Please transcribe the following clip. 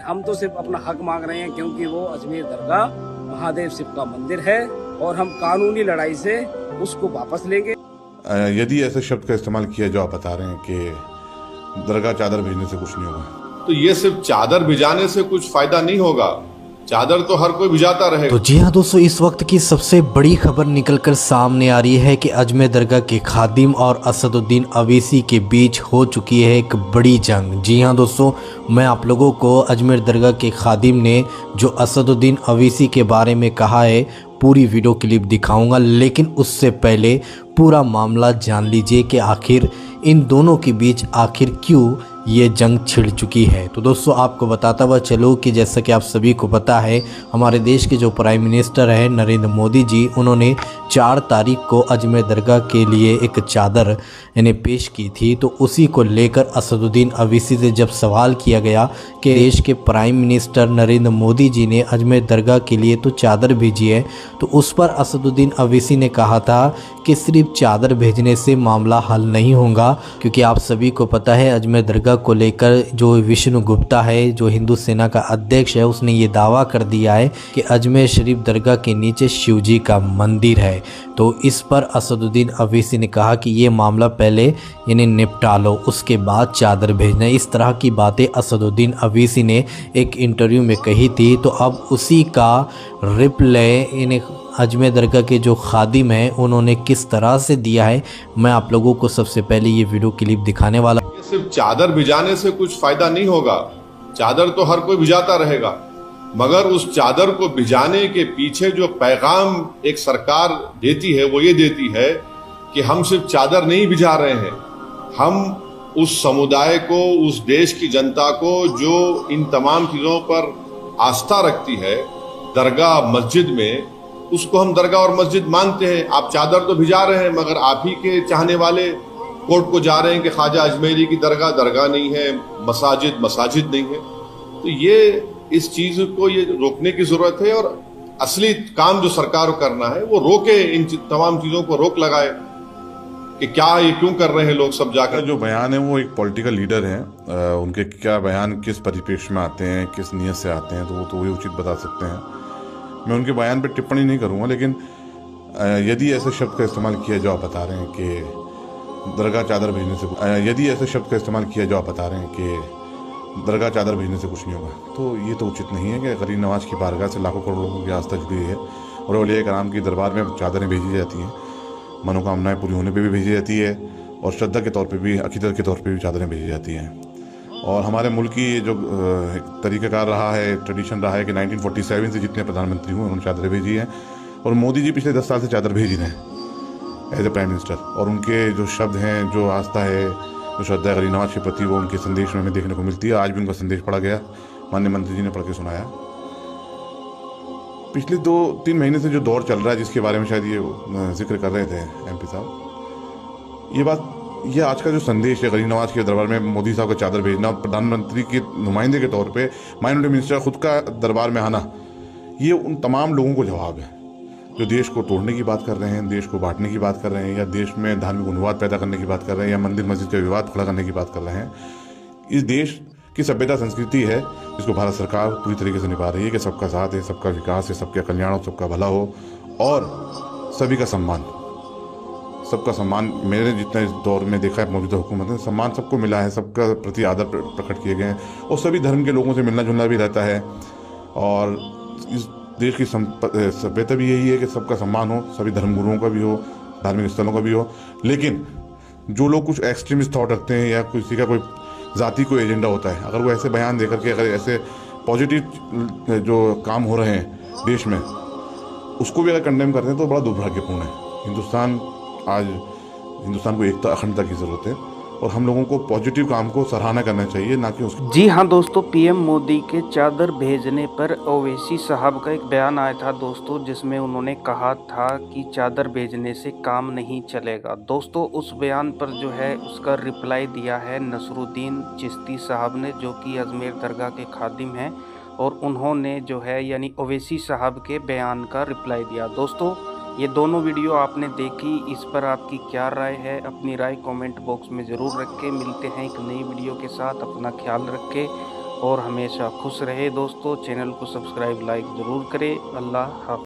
हम तो सिर्फ अपना हक मांग रहे हैं, क्योंकि वो अजमेर दरगाह महादेव शिव का मंदिर है और हम कानूनी लड़ाई से उसको वापस लेंगे। यदि ऐसे शब्द का इस्तेमाल किया जो आप बता रहे हैं कि दरगाह चादर भेजने से कुछ नहीं होगा, तो ये सिर्फ चादर भिजाने से कुछ फायदा नहीं होगा। चादर तो हर कोई भिजाता रहेगा। तो जी हाँ दोस्तों, इस वक्त की सबसे बड़ी खबर निकलकर सामने आ रही है कि अजमेर दरगाह के खादिम और असदुद्दीन अवैसी के बीच हो चुकी है एक बड़ी जंग। जी हाँ दोस्तों, मैं आप लोगों को अजमेर दरगाह के खादिम ने जो असदुद्दीन अवैसी के बारे में कहा है पूरी वीडियो क्लिप दिखाऊंगा, लेकिन उससे पहले पूरा मामला जान लीजिए कि आखिर इन दोनों के बीच आखिर क्यों ये जंग छिड़ चुकी है। तो दोस्तों आपको बताता हुआ चलो कि जैसा कि आप सभी को पता है, हमारे देश के जो प्राइम मिनिस्टर हैं नरेंद्र मोदी जी, उन्होंने 4 तारीख को अजमेर दरगाह के लिए एक चादर इन्हें पेश की थी। तो उसी को लेकर असदुद्दीन अवैसी से जब सवाल किया गया कि देश के प्राइम मिनिस्टर नरेंद्र मोदी जी ने अजमेर दरगाह के लिए तो चादर भेजी है, तो उस पर असदुद्दीन अवैसी ने कहा था कि सिर्फ चादर भेजने से मामला हल नहीं होगा, क्योंकि आप सभी को पता है अजमेर दरगाह को लेकर जो विष्णु गुप्ता है, जो हिंदू सेना का अध्यक्ष है, उसने ये दावा कर दिया है कि अजमेर शरीफ दरगाह के नीचे शिवजी का मंदिर है। तो इस पर असदुद्दीन अवैसी ने कहा कि ये मामला पहले इन्हें निपटा लो, उसके बाद चादर भेजना। इस तरह की बातें असदुद्दीन अवैसी ने एक इंटरव्यू में कही थी। तो अब उसी का रिप्लाई इन्हें अजमेर दरगाह के जो खादिम हैं उन्होंने किस तरह से दिया है, मैं आप लोगों को सबसे पहले ये वीडियो क्लिप दिखाने वाला। सिर्फ चादर भिजाने से कुछ फायदा नहीं होगा। चादर तो हर कोई भिजाता रहेगा, मगर उस चादर को भिजाने के पीछे जो पैगाम एक सरकार देती है वो ये देती है कि हम सिर्फ चादर नहीं भिजा रहे हैं, हम उस समुदाय को, उस देश की जनता को जो इन तमाम चीजों पर आस्था रखती है, दरगाह मस्जिद में, उसको हम दरगाह और मस्जिद मानते हैं। आप चादर तो भिजा रहे हैं, मगर आप ही के चाहने वाले कोर्ट को जा रहे हैं कि ख्वाजा अजमेरी की दरगाह दरगाह नहीं है, मसाजिद मसाजिद नहीं है। तो ये इस चीज को ये रोकने की जरूरत है, और असली काम जो सरकार को करना है वो रोके, इन तमाम चीजों को रोक लगाए कि क्या ये क्यों कर रहे हैं लोग सब जाकर। जो बयान है वो एक पॉलिटिकल लीडर हैं, उनके क्या बयान किस परिप्रेक्ष्य में आते हैं, किस नियत से आते हैं, तो वो उचित बता सकते हैं। मैं उनके बयान पर टिप्पणी नहीं करूँगा, लेकिन यदि ऐसे शब्द का इस्तेमाल किया जो आप बता रहे हैं कि दरगाह चादर भेजने से, यदि ऐसे शब्द का इस्तेमाल किया जो आप बता रहे हैं कि दरगाह चादर भेजने से कुछ नहीं होगा, तो ये तो उचित नहीं है कि गरीब नवाज की बारगाह से लाखों करोड़ लोगों की आस्था जुड़ी है और औलिया कराम की दरबार में चादरें भेजी जाती हैं, मनोकामनाएं पूरी होने पे भी भेजी जाती है, और श्रद्धा के तौर पे भी, अकीदत के तौर पे भी चादरें भेजी जाती हैं। और हमारे मुल्क की जो तरीक़ाकार रहा है, ट्रेडिशन रहा है कि 1947 से जितने प्रधानमंत्री हुए उन्होंने चादरें भेजी हैं, और मोदी जी पिछले 10 साल से चादर भेज रहे हैं एज ए प्राइम मिनिस्टर। और उनके जो शब्द हैं, जो आस्था है, जो श्रद्धा है गरीब नवाज के प्रति, वो उनके संदेश में हमें देखने को मिलती है। आज भी उनका संदेश पढ़ा गया, माननीय मंत्री जी ने पढ़ के सुनाया। पिछले 2-3 महीने से जो दौर चल रहा है, जिसके बारे में शायद ये जिक्र कर रहे थे MP साहब, ये आज का जो संदेश है गरीब नवाज के दरबार में मोदी साहब का चादर भेजना, प्रधानमंत्री के नुमाइंदे के तौर पे माइनॉरिटी मिनिस्टर खुद का दरबार में आना, ये उन तमाम लोगों को जवाब है जो देश को तोड़ने की बात कर रहे हैं, देश को बांटने की बात कर रहे हैं, या देश में धार्मिक उन्माद पैदा करने की बात कर रहे हैं, या मंदिर मस्जिद का विवाद खड़ा करने की बात कर रहे हैं। इस देश की सभ्यता संस्कृति है जिसको भारत सरकार पूरी तरीके से निभा रही है कि सबका साथ है, सबका विकास है, सबका कल्याण हो, सबका भला हो, और सभी का सम्मान। सबका सम्मान मैंने जितना इस दौर में देखा है, मौजूदा हुकूमत ने सम्मान सबको मिला है, सबका प्रति आदर प्रकट किए गए हैं, और सभी धर्म के लोगों से मिलना जुलना भी रहता है। और इस देश की सभ्यता भी यही है कि सबका सम्मान हो, सभी धर्मगुरुओं का भी हो, धार्मिक स्थलों का भी हो। लेकिन जो लोग कुछ एक्सट्रीमिस्ट थॉट रखते हैं, या किसी का कोई ज़ाती कोई एजेंडा होता है, अगर वो ऐसे बयान देकर के, अगर ऐसे पॉजिटिव जो काम हो रहे हैं देश में, उसको भी अगर कंडेम करते हैं तो बड़ा दुर्भाग्यपूर्ण है। हिंदुस्तान को एकता, अखंडता की ज़रूरत है, और हम लोगों को पॉजिटिव काम को सराहना करना चाहिए, ना कि उसको। जी हाँ दोस्तों, PM मोदी के चादर भेजने पर ओवैसी साहब का एक बयान आया था दोस्तों, जिसमें उन्होंने कहा था कि चादर भेजने से काम नहीं चलेगा। दोस्तों उस बयान पर जो है उसका रिप्लाई दिया है नसरुद्दीन चिश्ती साहब ने, जो कि अजमेर दरगाह के खादिम हैं, और उन्होंने जो है यानी ओवैसी साहब के बयान का रिप्लाई दिया। दोस्तों ये दोनों वीडियो आपने देखी, इस पर आपकी क्या राय है? अपनी राय कमेंट बॉक्स में ज़रूर रखें। मिलते हैं एक नई वीडियो के साथ, अपना ख्याल रखें। और हमेशा खुश रहे दोस्तों। चैनल को सब्सक्राइब लाइक ज़रूर करें। अल्लाह हाफ़िज़।